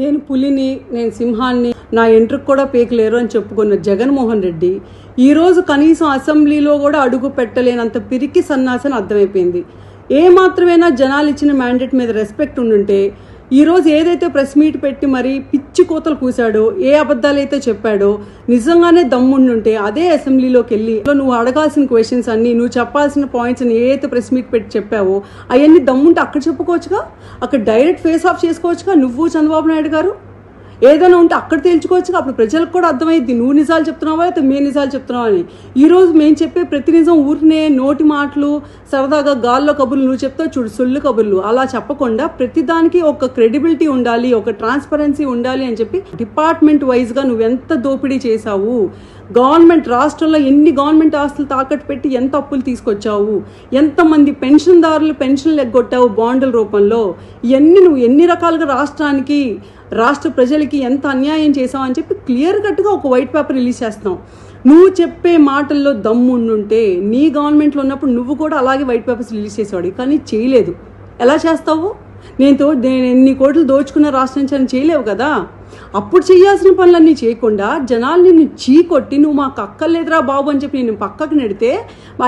నేను పులిని, నేను సింహాన్ని, నా ఎంట్రుకు కూడా పీకలేరు అని చెప్పుకున్న జగన్మోహన్ రెడ్డి ఈరోజు కనీసం అసెంబ్లీలో కూడా అడుగు పెట్టలేనంత పిరికి సన్నాసని అర్థమైపోయింది. ఏ మాత్రమైనా జనాలు ఇచ్చిన మ్యాండేట్ మీద రెస్పెక్ట్ ఉండుంటే ఈరోజు ఏదైతే ప్రెస్ మీట్ పెట్టి మరి పిచ్చి కోతలు కూశాడో, ఏ అబద్ధాలైతే చెప్పాడో, నిజంగానే దమ్ముండుంటే అదే అసెంబ్లీలోకి వెళ్ళి నువ్వు అడగాల్సిన క్వశ్చన్స్ అన్ని, నువ్వు చెప్పాల్సిన పాయింట్స్ ఏదైతే ప్రెస్ మీట్ పెట్టి చెప్పావో అవన్నీ దమ్ముంటే అక్కడ చెప్పుకోవచ్చుగా, అక్కడ డైరెక్ట్ ఫేస్ ఆఫ్ చేసుకోవచ్చుగా. నువ్వు చంద్రబాబు నాయుడు గారు ఏదైనా ఉంటే అక్కడ తేల్చుకోవచ్చుగా. అప్పుడు ప్రజలకు కూడా అర్థమైద్ది నువ్వు నిజాలు చెప్తున్నావా అయితే మేము నిజాలు చెప్తున్నావా అని. ఈరోజు మేము చెప్పే ప్రతి నిజం ఊరినే నోటి మాటలు, సరదాగా గాల్లో కబుర్లు నువ్వు చెప్తావు చూడు, సొల్లు కబుర్లు. అలా చెప్పకుండా ప్రతిదానికి ఒక క్రెడిబిలిటీ ఉండాలి, ఒక ట్రాన్స్పరెన్సీ ఉండాలి అని చెప్పి డిపార్ట్మెంట్ వైజ్గా నువ్వెంత దోపిడీ చేశావు, గవర్నమెంట్ రాష్ట్రంలో ఎన్ని గవర్నమెంట్ ఆస్తులు తాకట్టు పెట్టి ఎంత అప్పులు తీసుకొచ్చావు, ఎంతమంది పెన్షన్దారులు పెన్షన్లు ఎగ్గొట్టావు బాండ్ల రూపంలో, ఇవన్నీ నువ్వు ఎన్ని రకాలుగా రాష్ట్రానికి, రాష్ట్ర ప్రజలకి ఎంత అన్యాయం చేసావు అని చెప్పి క్లియర్ కట్గా ఒక వైట్ పేపర్ రిలీజ్ చేస్తున్నావు. నువ్వు చెప్పే మాటల్లో దమ్ముండుంటే నీ గవర్నమెంట్లో ఉన్నప్పుడు నువ్వు కూడా అలాగే వైట్ పేపర్స్ రిలీజ్ చేసేవాడు, కానీ చేయలేదు. ఎలా చేస్తావు? నేను ఎన్ని కోట్లు దోచుకున్న రాష్ట్రం నుంచి అని చేయలేవు కదా. అప్పుడు చేయాల్సిన పనులన్నీ చేయకుండా జనాల్ని నువ్వు చీకొట్టి నువ్వు మాకు అక్కర్లేదురా బాబు అని చెప్పి నేను పక్కకు నెడితే,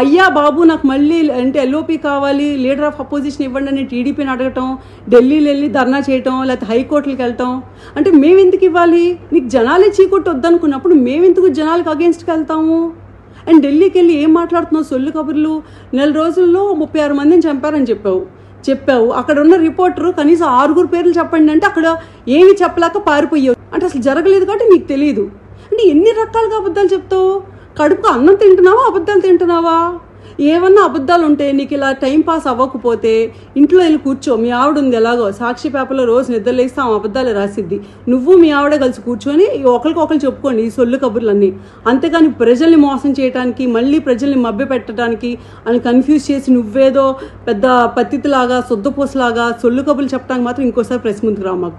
అయ్యా బాబు నాకు మళ్ళీ అంటే ఎల్ఓపి కావాలి, లీడర్ ఆఫ్ అపోజిషన్ ఇవ్వండి అని టీడీపీని అడగటం, ఢిల్లీలో వెళ్ళి ధర్నా చేయటం, లేకపోతే హైకోర్టులకు వెళ్ళటం. అంటే మేమెందుకు ఇవ్వాలి? నీకు జనాలే చీకొట్టి వద్దనుకున్నప్పుడు మేమెందుకు జనాలకు అగేన్స్ట్కి వెళ్తాము? అండ్ ఢిల్లీకి వెళ్ళి ఏం మాట్లాడుతున్నావు సొల్లు కబుర్లు? 4 రోజుల్లో 36 మందిని చంపారని చెప్పావు. అక్కడ ఉన్న రిపోర్టర్ కనీసం 6 పేర్లు చెప్పండి అంటే అక్కడ ఏమి చెప్పలేక పారిపోయావు. అంటే అసలు జరగలేదు కాబట్టి నీకు తెలియదు. అంటే ఎన్ని రకాలుగా అబద్ధాలు చెప్తావు? కడుపుకు అన్నం తింటున్నావా, అబద్ధాలు తింటున్నావా? ఏమన్నా అబద్ధాలు ఉంటే నీకు ఇలా టైం పాస్ అవ్వకపోతే ఇంట్లో వెళ్ళి కూర్చో. మీ ఆవిడ ఉంది ఎలాగో సాక్షి పేపర్లో రోజు నిద్రలేస్తే ఆ అబద్ధాలు రాసిద్ది. నువ్వు మీ ఆవిడ కలిసి కూర్చొని ఒకరికొకరు చెప్పుకోండి ఈ సొల్లు కబుర్లన్నీ. అంతేగాని ప్రజల్ని మోసం చేయడానికి, మళ్ళీ ప్రజల్ని మభ్య పెట్టడానికి అని కన్ఫ్యూజ్ చేసి నువ్వేదో పెద్ద పత్తిలాగా, శుద్ధపూసలాగా సొల్లు కబుర్లు చెప్పడానికి మాత్రం ఇంకోసారి ప్రెస్ ముందుకు రా మాకు.